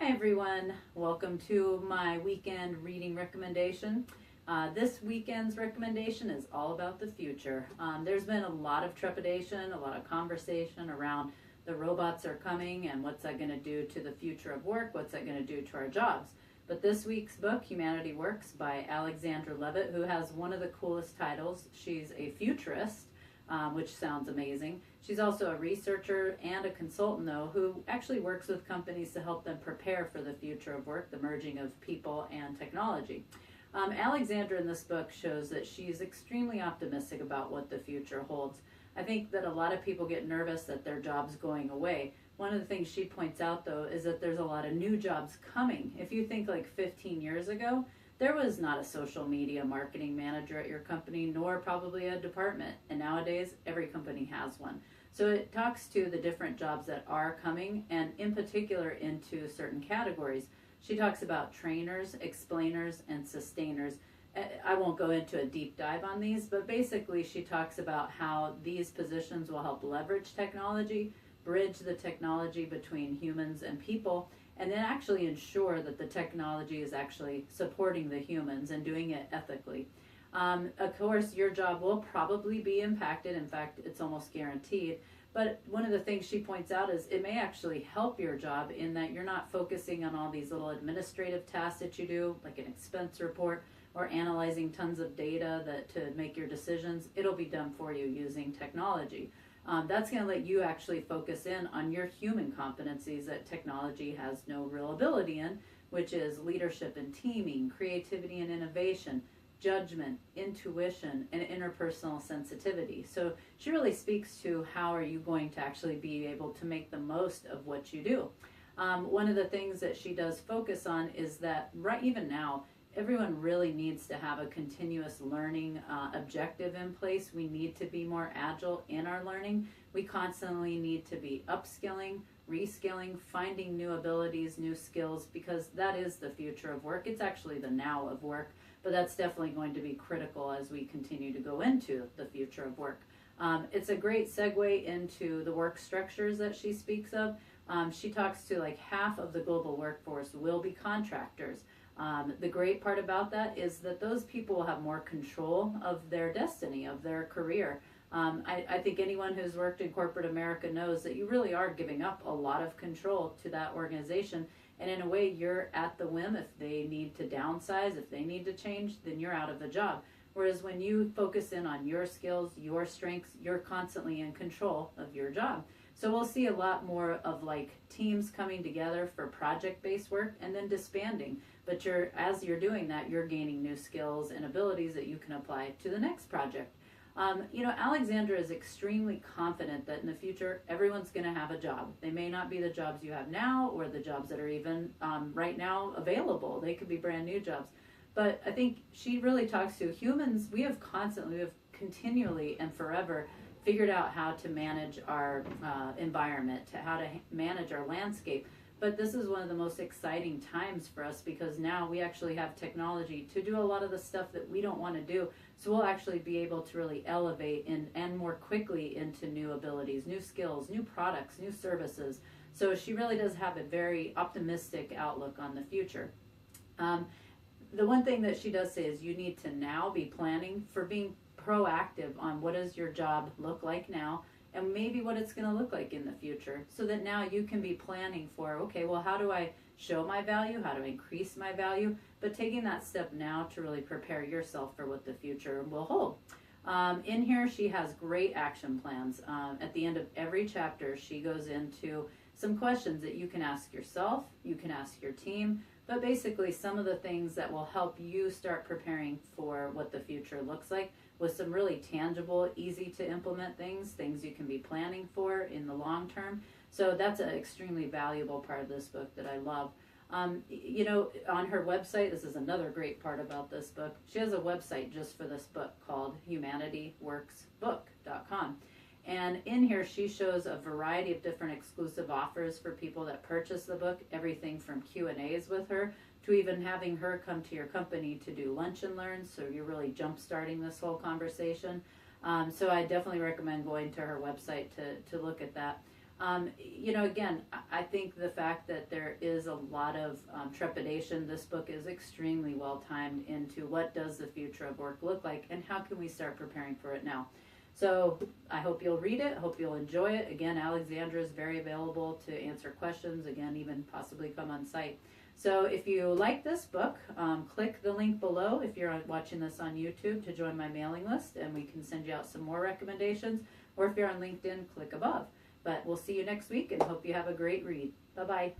Hi everyone, welcome to my weekend reading recommendation. This weekend's recommendation is all about the future. There's been a lot of trepidation, a lot of conversation around the robots are coming and what's that going to do to the future of work, what's that going to do to our jobs. But this week's book, Humanity Works by Alexandra Levit, who has one of the coolest titles. She's a futurist, which sounds amazing. She's also a researcher and a consultant, though, who actually works with companies to help them prepare for the future of work, the merging of people and technology. Alexandra in this book shows that she's extremely optimistic about what the future holds. I think that a lot of people get nervous that their job's going away. One of the things she points out, though, is that there's a lot of new jobs coming. If you think like 15 years ago, there was not a social media marketing manager at your company, nor probably a department. And nowadays, every company has one. So it talks to the different jobs that are coming, and in particular into certain categories. She talks about trainers, explainers, and sustainers. I won't go into a deep dive on these, but basically she talks about how these positions will help leverage technology, bridge the technology between humans and people, and then actually ensure that the technology is actually supporting the humans and doing it ethically. Of course, your job will probably be impacted. In fact, it's almost guaranteed. But one of the things she points out is it may actually help your job in that you're not focusing on all these little administrative tasks that you do, like an expense report or analyzing tons of data to make your decisions. It'll be done for you using technology. That's going to let you actually focus in on your human competencies that technology has no real ability in, which is leadership and teaming, creativity and innovation, judgment, intuition, and interpersonal sensitivity. So she really speaks to how are you going to actually be able to make the most of what you do. One of the things that she does focus on is that even now, everyone really needs to have a continuous learning objective in place. We need to be more agile in our learning. We constantly need to be upskilling, reskilling, finding new abilities, new skills, because that is the future of work. It's actually the now of work, but that's definitely going to be critical as we continue to go into the future of work. It's a great segue into the work structures that she speaks of. She talks to like half of the global workforce will be contractors. The great part about that is that those people will have more control of their destiny, of their career. I think anyone who's worked in corporate America knows that you really are giving up a lot of control to that organization. And in a way, you're at the whim. If they need to downsize, if they need to change, then you're out of the job. Whereas when you focus in on your skills, your strengths, you're constantly in control of your job. So we'll see a lot more of like teams coming together for project-based work and then disbanding. But as you're doing that, you're gaining new skills and abilities that you can apply to the next project. Alexandra is extremely confident that in the future, everyone's going to have a job. They may not be the jobs you have now or the jobs that are even right now available. They could be brand new jobs. But I think she really talks to humans. We have continually and forever figured out how to manage our environment, how to manage our landscape. But this is one of the most exciting times for us because now we actually have technology to do a lot of the stuff that we don't want to do. So we'll actually be able to really elevate and more quickly into new abilities, new skills, new products, new services. So she really does have a very optimistic outlook on the future. The one thing that she does say is you need to now be planning for being proactive on what does your job look like now and maybe what it's going to look like in the future, so that now you can be planning for, okay, well, how do I show my value? How do I increase my value? But taking that step now to really prepare yourself for what the future will hold. In here, she has great action plans. At the end of every chapter, she goes into some questions that you can ask yourself, you can ask your team, but basically some of the things that will help you start preparing for what the future looks like, with some really tangible, easy to implement things you can be planning for in the long term. So that's an extremely valuable part of this book that I love. On her website, this is another great part about this book. She has a website just for this book called humanityworksbook.com. And in here, she shows a variety of different exclusive offers for people that purchase the book, everything from Q&As with her to even having her come to your company to do lunch and learn. So you're really jump-starting this whole conversation. So I definitely recommend going to her website to look at that. Again, I think the fact that there is a lot of trepidation, this book is extremely well timed into what does the future of work look like and how can we start preparing for it now. So I hope you'll read it. Hope you'll enjoy it. Again, Alexandra is very available to answer questions. Again, even possibly come on site. So if you like this book, click the link below if you're watching this on YouTube to join my mailing list, and we can send you out some more recommendations. Or if you're on LinkedIn, click above. But we'll see you next week and hope you have a great read. Bye-bye.